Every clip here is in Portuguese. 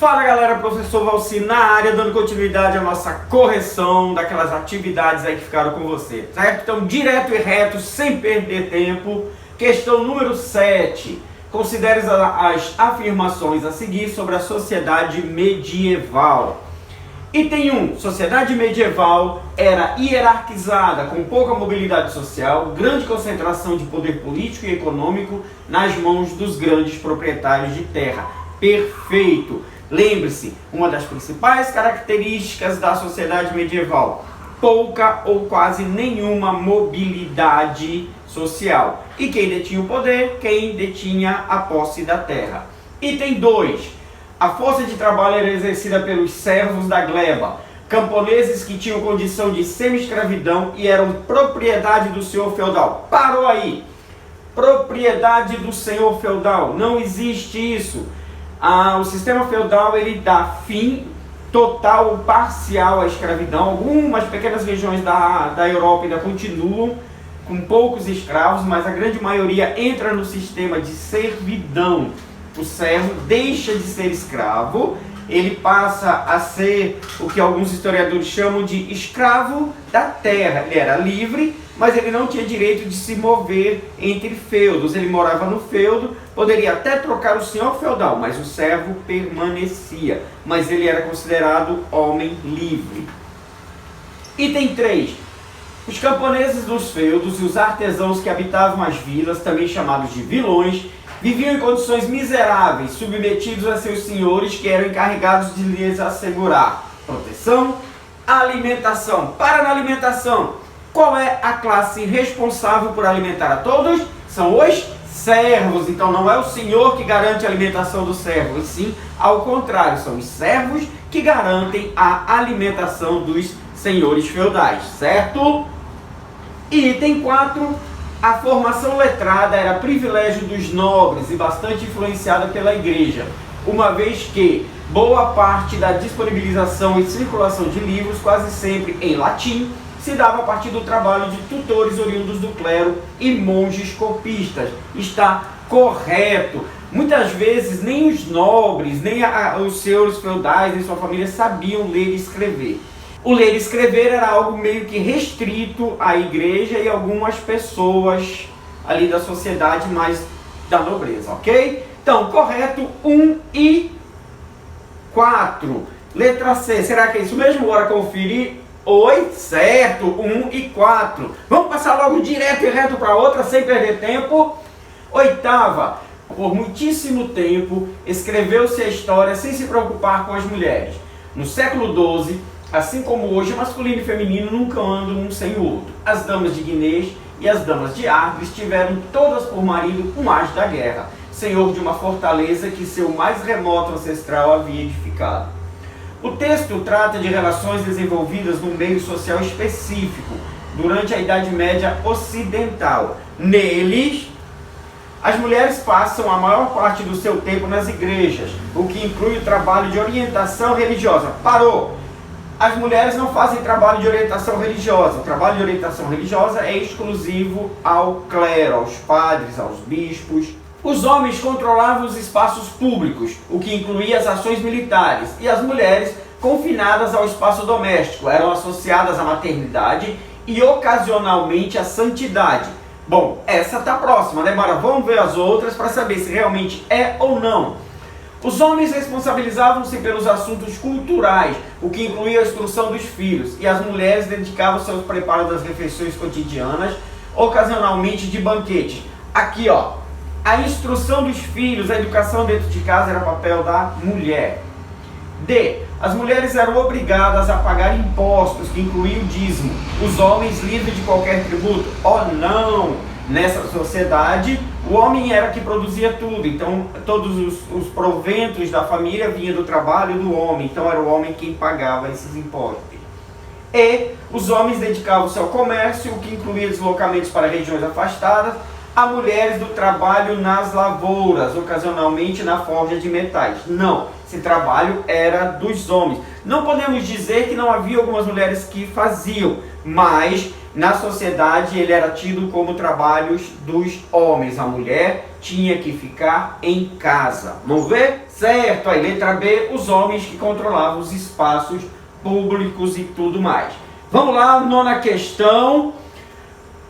Fala galera, professor Valci na área, dando continuidade à nossa correção daquelas atividades aí que ficaram com você, certo? Então, direto e reto, sem perder tempo, questão número 7. Considere as afirmações a seguir sobre a sociedade medieval. Item 1. Sociedade medieval era hierarquizada, com pouca mobilidade social, grande concentração de poder político e econômico nas mãos dos grandes proprietários de terra. Perfeito! Lembre-se, uma das principais características da sociedade medieval: pouca ou quase nenhuma mobilidade social. E quem detinha o poder? Quem detinha a posse da terra. Item 2. A força de trabalho era exercida pelos servos da gleba, camponeses que tinham condição de semi-escravidão e eram propriedade do senhor feudal. Parou aí! Propriedade do senhor feudal. Não existe isso. O sistema feudal ele dá fim total ou parcial à escravidão. Algumas pequenas regiões da Europa ainda continuam com poucos escravos, mas a grande maioria entra no sistema de servidão. O servo deixa de ser escravo, ele passa a ser o que alguns historiadores chamam de escravo da terra. Ele era livre, mas ele não tinha direito de se mover entre feudos. Ele morava no feudo, poderia até trocar o senhor feudal, mas o servo permanecia. Mas ele era considerado homem livre. Item 3. Os camponeses dos feudos e os artesãos que habitavam as vilas, também chamados de vilões, viviam em condições miseráveis, submetidos a seus senhores que eram encarregados de lhes assegurar proteção, alimentação. Para na alimentação, qual é a classe responsável por alimentar a todos? São os servos. Então não é o senhor que garante a alimentação do servo, e sim ao contrário, são os servos que garantem a alimentação dos senhores feudais, certo? Item 4. A formação letrada era privilégio dos nobres e bastante influenciada pela igreja, uma vez que boa parte da disponibilização e circulação de livros, quase sempre em latim, se dava a partir do trabalho de tutores oriundos do clero e monges copistas. Está correto. Muitas vezes nem os nobres, nem os senhores feudais, nem sua família sabiam ler e escrever. O ler e escrever era algo meio que restrito à igreja e algumas pessoas ali da sociedade mais da nobreza, ok? Então, correto 1 e 4. Letra C, será que é isso mesmo? Bora conferir. Oi, certo, 1 e 4. Vamos passar logo direto e reto para outra, sem perder tempo. Oitava. Por muitíssimo tempo, escreveu-se a história sem se preocupar com as mulheres. No século XII, assim como hoje, masculino e feminino nunca andam um sem o outro. As damas de Guinês e as damas de Argos tiveram todas por marido um as da guerra, senhor de uma fortaleza que seu mais remoto ancestral havia edificado. O texto trata de relações desenvolvidas num meio social específico, durante a Idade Média Ocidental. Neles, as mulheres passam a maior parte do seu tempo nas igrejas, o que inclui o trabalho de orientação religiosa. Parou! As mulheres não fazem trabalho de orientação religiosa. O trabalho de orientação religiosa é exclusivo ao clero, aos padres, aos bispos. Os homens controlavam os espaços públicos, o que incluía as ações militares, e as mulheres, confinadas ao espaço doméstico, eram associadas à maternidade e ocasionalmente à santidade. Bom, essa está próxima, né? Mas vamos ver as outras para saber se realmente é ou não. Os homens responsabilizavam-se pelos assuntos culturais, o que incluía a instrução dos filhos, e as mulheres dedicavam-se ao preparo das refeições cotidianas, ocasionalmente de banquetes. Aqui, ó, a instrução dos filhos, a educação dentro de casa era papel da mulher. D. As mulheres eram obrigadas a pagar impostos, que incluía o dízimo. Os homens livres de qualquer tributo? Oh, não! Nessa sociedade, o homem era que produzia tudo, então todos os proventos da família vinham do trabalho do homem, então era o homem quem pagava esses impostos. E os homens dedicavam-se ao comércio, o que incluía deslocamentos para regiões afastadas, a mulheres do trabalho nas lavouras, ocasionalmente na forja de metais. Não, esse trabalho era dos homens. Não podemos dizer que não havia algumas mulheres que faziam, mas Na sociedade ele era tido como trabalhos dos homens. A mulher tinha que ficar em casa. Vamos ver? Certo. Aí letra B, os homens que controlavam os espaços públicos e tudo mais. Vamos lá, nona questão.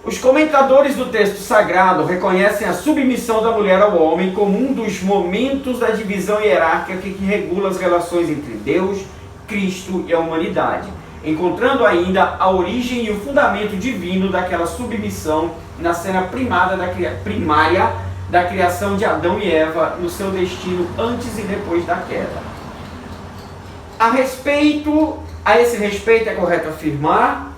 Os comentadores do texto sagrado reconhecem a submissão da mulher ao homem como um dos momentos da divisão hierárquica que regula as relações entre Deus, Cristo e a humanidade, encontrando ainda a origem e o fundamento divino daquela submissão na cena primária da criação de Adão e Eva no seu destino antes e depois da queda. A esse respeito é correto afirmar: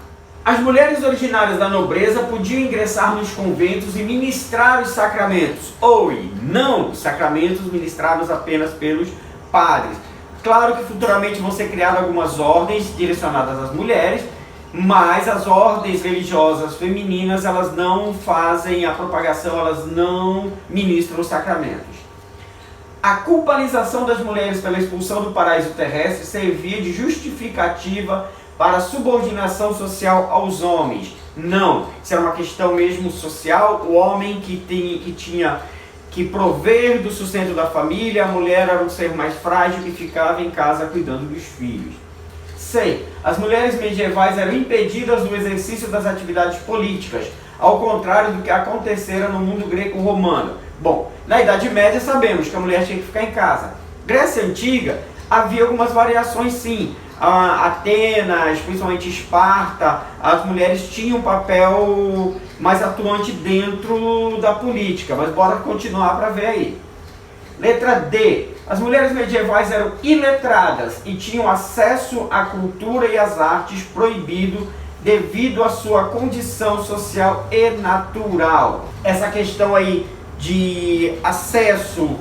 as mulheres originárias da nobreza podiam ingressar nos conventos e ministrar os sacramentos, ou não os sacramentos ministrados apenas pelos padres. Claro que futuramente vão ser criadas algumas ordens direcionadas às mulheres, mas as ordens religiosas femininas, elas não fazem a propagação, elas não ministram os sacramentos. A culpabilização das mulheres pela expulsão do paraíso terrestre servia de justificativa para a subordinação social aos homens. Não, isso era uma questão mesmo social. O homem que tinha que prover do sustento da família, a mulher era um ser mais frágil que ficava em casa cuidando dos filhos. C. As mulheres medievais eram impedidas do exercício das atividades políticas, ao contrário do que acontecera no mundo greco-romano. Bom, na Idade Média sabemos que a mulher tinha que ficar em casa. Grécia Antiga havia algumas variações sim. Atenas, principalmente Esparta, as mulheres tinham um papel mais atuante dentro da política, mas bora continuar para ver aí. Letra D. As mulheres medievais eram iletradas e tinham acesso à cultura e às artes proibido devido à sua condição social e natural. Essa questão aí de acesso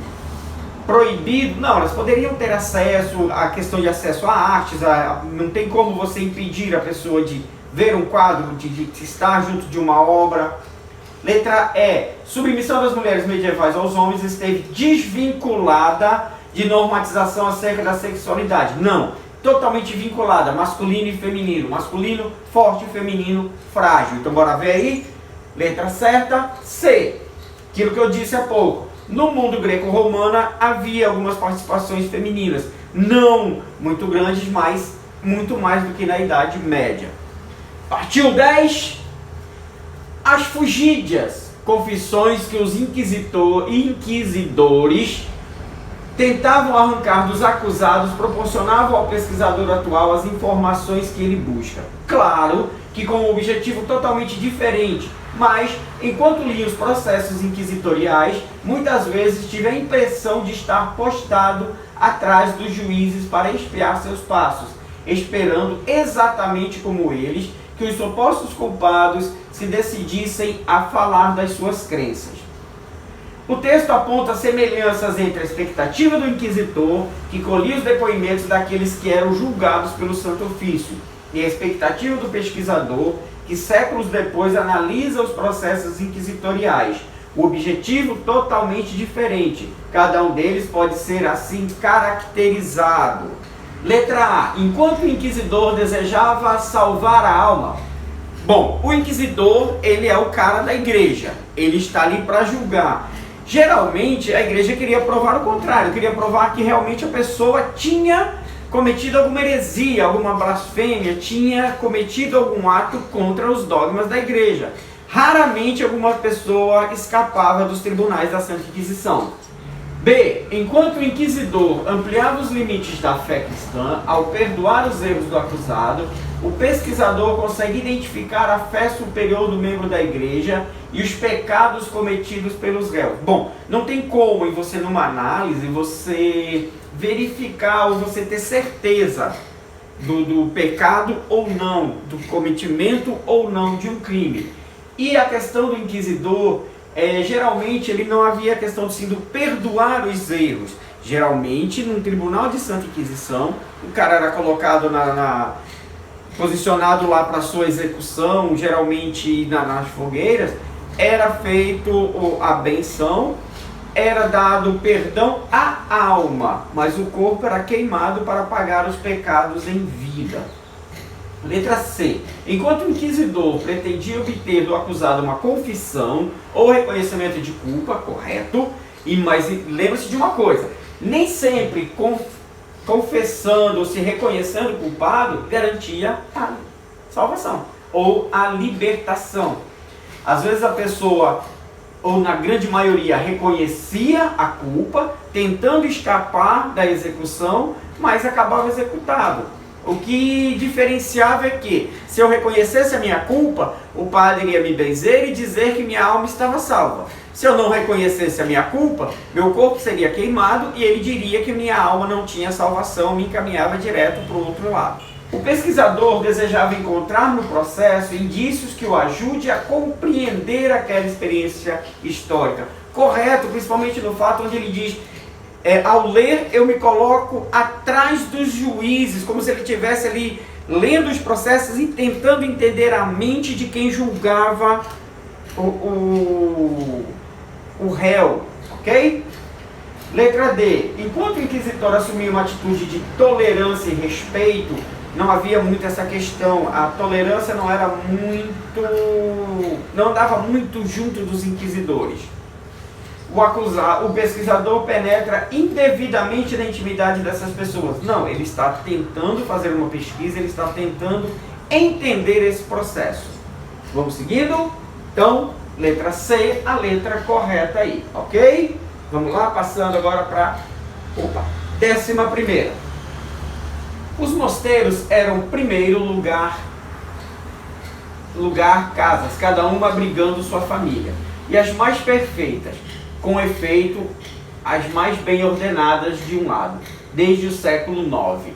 proibido, não, elas poderiam ter acesso, a questão de acesso a artes, não tem como você impedir a pessoa de ver um quadro, de estar junto de uma obra. Letra E. Submissão das mulheres medievais aos homens esteve desvinculada de normatização acerca da sexualidade. Não, totalmente vinculada, masculino e feminino. Masculino forte e feminino frágil. Então bora ver aí. Letra certa, C. Aquilo que eu disse há pouco. No mundo greco-romano havia algumas participações femininas. Não muito grandes, mas muito mais do que na Idade Média. Partiu 10. As fugídias, confissões que os inquisidores tentavam arrancar dos acusados, proporcionavam ao pesquisador atual as informações que ele busca. Claro que com um objetivo totalmente diferente, mas enquanto li os processos inquisitoriais, muitas vezes tive a impressão de estar postado atrás dos juízes para espiar seus passos, esperando exatamente como eles que os supostos culpados se decidissem a falar das suas crenças. O texto aponta semelhanças entre a expectativa do inquisitor, que colhia os depoimentos daqueles que eram julgados pelo Santo Ofício, e a expectativa do pesquisador, que séculos depois analisa os processos inquisitoriais. O objetivo totalmente diferente. Cada um deles pode ser assim caracterizado. Letra A. Enquanto o inquisidor desejava salvar a alma. Bom, o inquisidor, ele é o cara da igreja. Ele está ali para julgar. Geralmente, a igreja queria provar o contrário. Queria provar que realmente a pessoa tinha cometido alguma heresia, alguma blasfêmia, tinha cometido algum ato contra os dogmas da igreja. Raramente alguma pessoa escapava dos tribunais da Santa Inquisição. B. Enquanto o inquisidor ampliava os limites da fé cristã, ao perdoar os erros do acusado, o pesquisador consegue identificar a fé superior do membro da igreja e os pecados cometidos pelos réus. Bom, não tem como em você, numa análise, você verificar ou você ter certeza do pecado ou não, do cometimento ou não de um crime. E a questão do inquisidor, geralmente ele não havia a questão de perdoar os erros. Geralmente, num tribunal de Santa Inquisição, o cara era colocado posicionado lá para sua execução, geralmente nas fogueiras, era feito a benção, era dado perdão à alma, mas o corpo era queimado para pagar os pecados em vida. Letra C. Enquanto o inquisidor pretendia obter do acusado uma confissão ou reconhecimento de culpa, correto, mas lembre-se de uma coisa, nem sempre confessando ou se reconhecendo culpado garantia a salvação ou a libertação. Às vezes a pessoa, ou na grande maioria, reconhecia a culpa, tentando escapar da execução, mas acabava executado. O que diferenciava é que, se eu reconhecesse a minha culpa, o padre iria me benzer e dizer que minha alma estava salva. Se eu não reconhecesse a minha culpa, meu corpo seria queimado e ele diria que minha alma não tinha salvação, me encaminhava direto para o outro lado. O pesquisador desejava encontrar no processo indícios que o ajude a compreender aquela experiência histórica. Correto, principalmente no fato onde ele diz: ao ler eu me coloco atrás dos juízes, como se ele estivesse ali lendo os processos e tentando entender a mente de quem julgava o réu, ok? Letra D. Enquanto o inquisitor assumia uma atitude de tolerância e respeito, não havia muito essa questão. A tolerância não andava muito junto dos inquisidores. O pesquisador penetra indevidamente na intimidade dessas pessoas. Não, ele está tentando fazer uma pesquisa, ele está tentando entender esse processo. Vamos seguindo? Então, letra C, a letra correta aí, ok? Vamos lá, passando agora para 11ª. Os mosteiros eram primeiro lugar, casas, cada uma abrigando sua família. E as mais perfeitas, com efeito, as mais bem ordenadas de um lado, desde o século IX.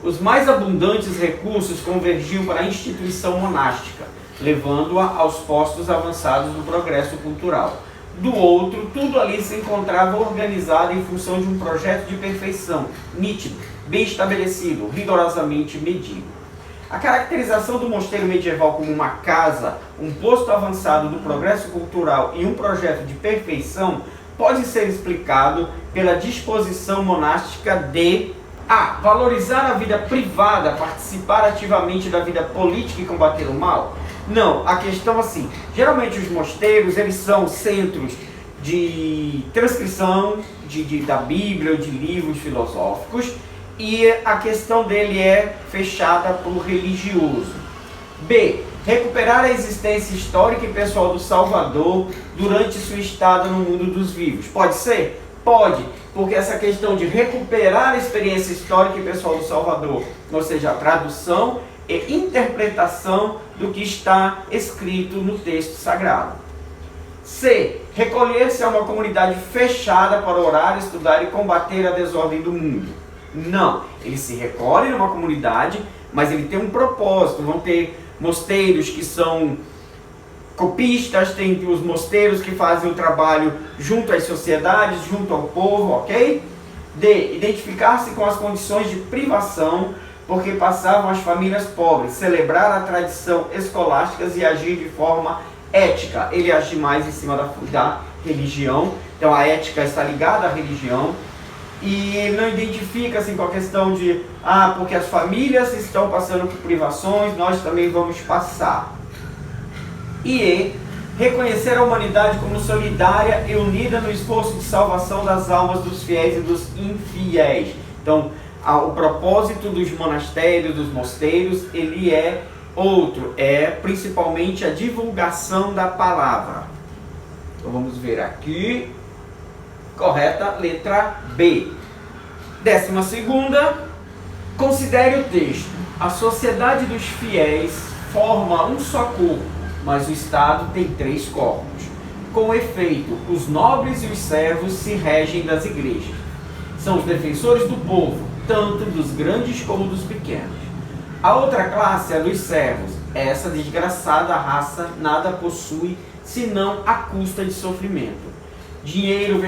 Os mais abundantes recursos convergiam para a instituição monástica, levando-a aos postos avançados do progresso cultural. Do outro, tudo ali se encontrava organizado em função de um projeto de perfeição, nítido, bem estabelecido, rigorosamente medido. A caracterização do mosteiro medieval como uma casa, um posto avançado do progresso cultural e um projeto de perfeição pode ser explicado pela disposição monástica de a. Valorizar a vida privada, participar ativamente da vida política e combater o mal. Não, a questão assim, geralmente os mosteiros eles são centros de transcrição da Bíblia ou de livros filosóficos, e a questão dele é fechada para o religioso. B. Recuperar a existência histórica e pessoal do Salvador durante sua estada no mundo dos vivos. Pode ser? Pode, porque essa questão de recuperar a experiência histórica e pessoal do Salvador, ou seja, a tradução e interpretação do que está escrito no texto sagrado. C. Recolher-se a uma comunidade fechada para orar, estudar e combater a desordem do mundo. Não, ele se recolhe numa comunidade, mas ele tem um propósito. Vão ter mosteiros que são copistas, tem os mosteiros que fazem o trabalho junto às sociedades, junto ao povo, ok? D. Identificar-se com as condições de privação porque passavam as famílias pobres, celebrar a tradição escolástica e agir de forma ética. Ele age mais em cima da religião, então a ética está ligada à religião. E ele não identifica assim com a questão de porque as famílias estão passando por privações, nós também vamos passar. E reconhecer a humanidade como solidária e unida no esforço de salvação das almas dos fiéis e dos infiéis. Então, o propósito dos monastérios, dos mosteiros, ele é outro, é principalmente a divulgação da palavra. Então vamos ver aqui. Correta, letra B. 12ª, considere o texto. A sociedade dos fiéis forma um só corpo, mas o Estado tem 3 corpos. Com efeito, os nobres e os servos se regem das igrejas. São os defensores do povo, tanto dos grandes como dos pequenos. A outra classe é a dos servos. Essa desgraçada raça nada possui, senão a custa de sofrimento. Dinheiro,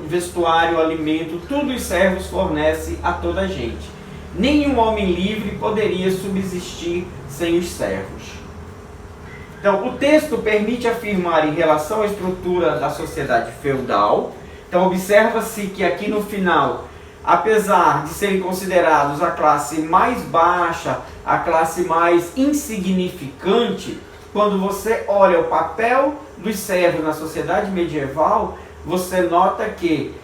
vestuário, alimento, tudo os servos fornecem a toda a gente. Nenhum homem livre poderia subsistir sem os servos. Então, o texto permite afirmar em relação à estrutura da sociedade feudal. Então, observa-se que aqui no final apesar de serem considerados a classe mais baixa, a classe mais insignificante, quando você olha o papel dos servos na sociedade medieval, você nota que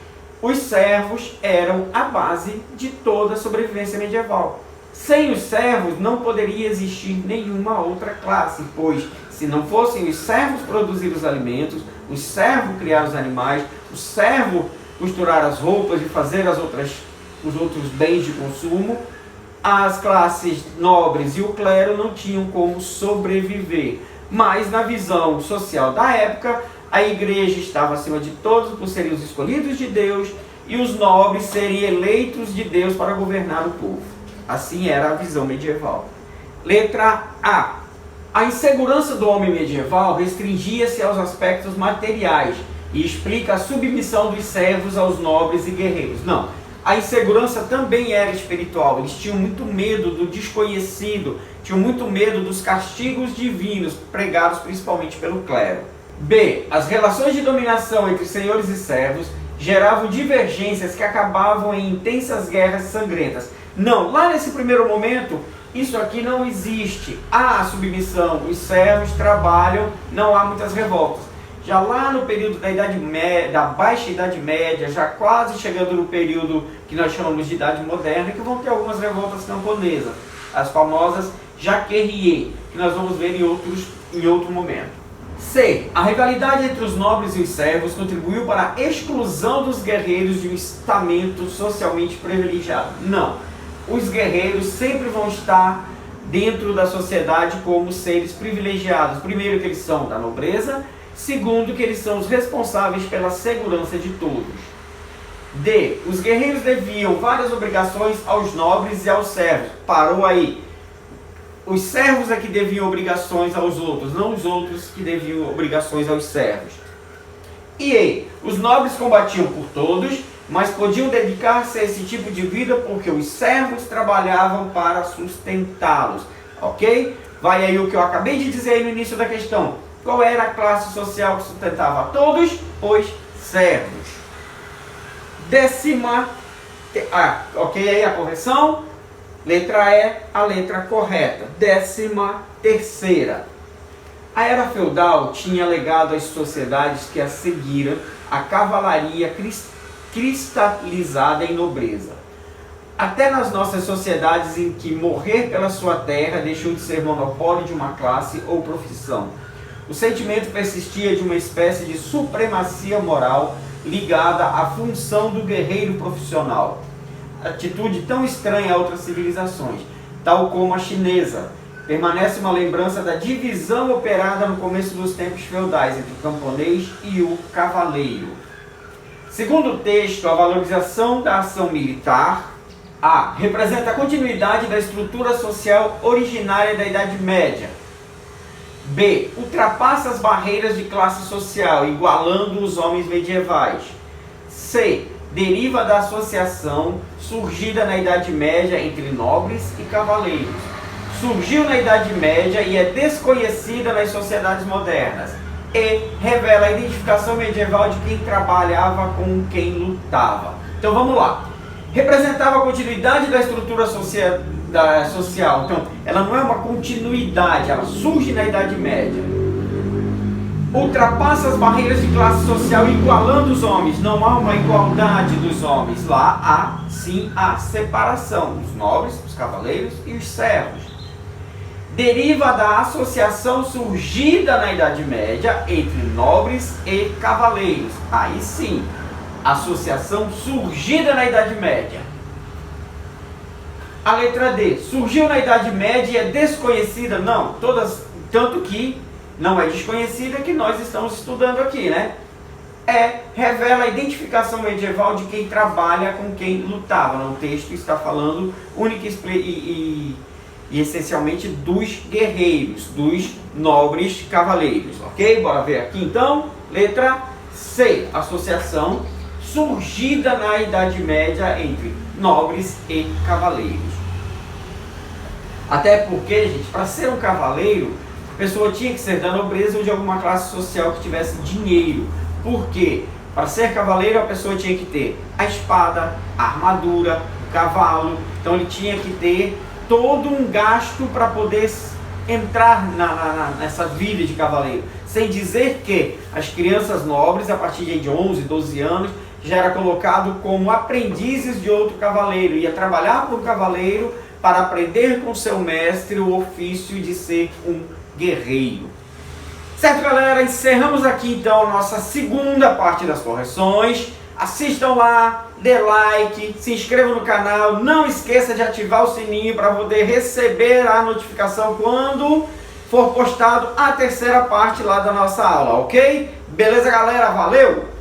os servos eram a base de toda a sobrevivência medieval. Sem os servos não poderia existir nenhuma outra classe, pois se não fossem os servos produzir os alimentos, os servos criar os animais, o servo costurar as roupas e fazer os outros bens de consumo, as classes nobres e o clero não tinham como sobreviver. Mas na visão social da época, a igreja estava acima de todos por serem os escolhidos de Deus e os nobres serem eleitos de Deus para governar o povo. Assim era a visão medieval. Letra A. A insegurança do homem medieval restringia-se aos aspectos materiais e explica a submissão dos servos aos nobres e guerreiros. Não, a insegurança também era espiritual. Eles tinham muito medo do desconhecido, tinham muito medo dos castigos divinos pregados principalmente pelo clero. B. As relações de dominação entre senhores e servos geravam divergências que acabavam em intensas guerras sangrentas. Não, lá nesse primeiro momento, isso aqui não existe. Há a submissão, os servos trabalham, não há muitas revoltas. Já lá no período da Idade Média, da Baixa Idade Média, já quase chegando no período que nós chamamos de Idade Moderna, que vão ter algumas revoltas camponesas, as famosas Jacquerie, que nós vamos ver em outro momento. C. A rivalidade entre os nobres e os servos contribuiu para a exclusão dos guerreiros de um estamento socialmente privilegiado. Não. Os guerreiros sempre vão estar dentro da sociedade como seres privilegiados. Primeiro, que eles são da nobreza. Segundo, que eles são os responsáveis pela segurança de todos. D. Os guerreiros deviam várias obrigações aos nobres e aos servos. Parou aí. Os servos é que deviam obrigações aos outros, não os outros que deviam obrigações aos servos. E E. Os nobres combatiam por todos, mas podiam dedicar-se a esse tipo de vida porque os servos trabalhavam para sustentá-los. Ok? Vai aí o que eu acabei de dizer aí no início da questão. Qual era a classe social que sustentava a todos? Os servos. Ok aí a correção? Letra E, a letra correta. 13ª. A era feudal tinha legado às sociedades que a seguiram a cavalaria cristalizada em nobreza. Até nas nossas sociedades em que morrer pela sua terra deixou de ser monopólio de uma classe ou profissão. O sentimento persistia de uma espécie de supremacia moral ligada à função do guerreiro profissional. Atitude tão estranha a outras civilizações, tal como a chinesa. Permanece uma lembrança da divisão operada no começo dos tempos feudais entre o camponês e o cavaleiro. Segundo o texto, a valorização da ação militar A. Representa a continuidade da estrutura social originária da Idade Média. B. Ultrapassa as barreiras de classe social, igualando os homens medievais. C. Deriva da associação surgida na Idade Média entre nobres e cavaleiros. Surgiu na Idade Média e é desconhecida nas sociedades modernas. E revela a identificação medieval de quem trabalhava com quem lutava. Então vamos lá. Representava a continuidade da estrutura social. Então, ela não é uma continuidade, ela surge na Idade Média. Ultrapassa as barreiras de classe social igualando os homens. Não há uma igualdade dos homens. Lá há, sim, a separação dos nobres, os cavaleiros e os servos. Deriva da associação surgida na Idade Média entre nobres e cavaleiros. Aí sim, associação surgida na Idade Média. A letra D. Surgiu na Idade Média e é desconhecida? Não, tanto que não é desconhecida que nós estamos estudando aqui, né? Revela a identificação medieval de quem trabalha com quem lutava. No texto está falando única e essencialmente dos guerreiros, dos nobres cavaleiros, ok? Bora ver aqui então. Letra C. Associação surgida na Idade Média entre nobres e cavaleiros. Até porque, gente, para ser um cavaleiro, a pessoa tinha que ser da nobreza ou de alguma classe social que tivesse dinheiro. Por quê? Para ser cavaleiro, a pessoa tinha que ter a espada, a armadura, o cavalo. Então ele tinha que ter todo um gasto para poder entrar nessa vida de cavaleiro. Sem dizer que as crianças nobres, a partir de 11, 12 anos, já era colocado como aprendizes de outro cavaleiro. Ia trabalhar para o cavaleiro para aprender com seu mestre o ofício de ser um guerreiro. Certo, galera? Encerramos aqui então a nossa segunda parte das correções. Assistam lá, dê like, se inscreva no canal, não esqueça de ativar o sininho para poder receber a notificação quando for postado a terceira parte lá da nossa aula, ok? Beleza, galera? Valeu!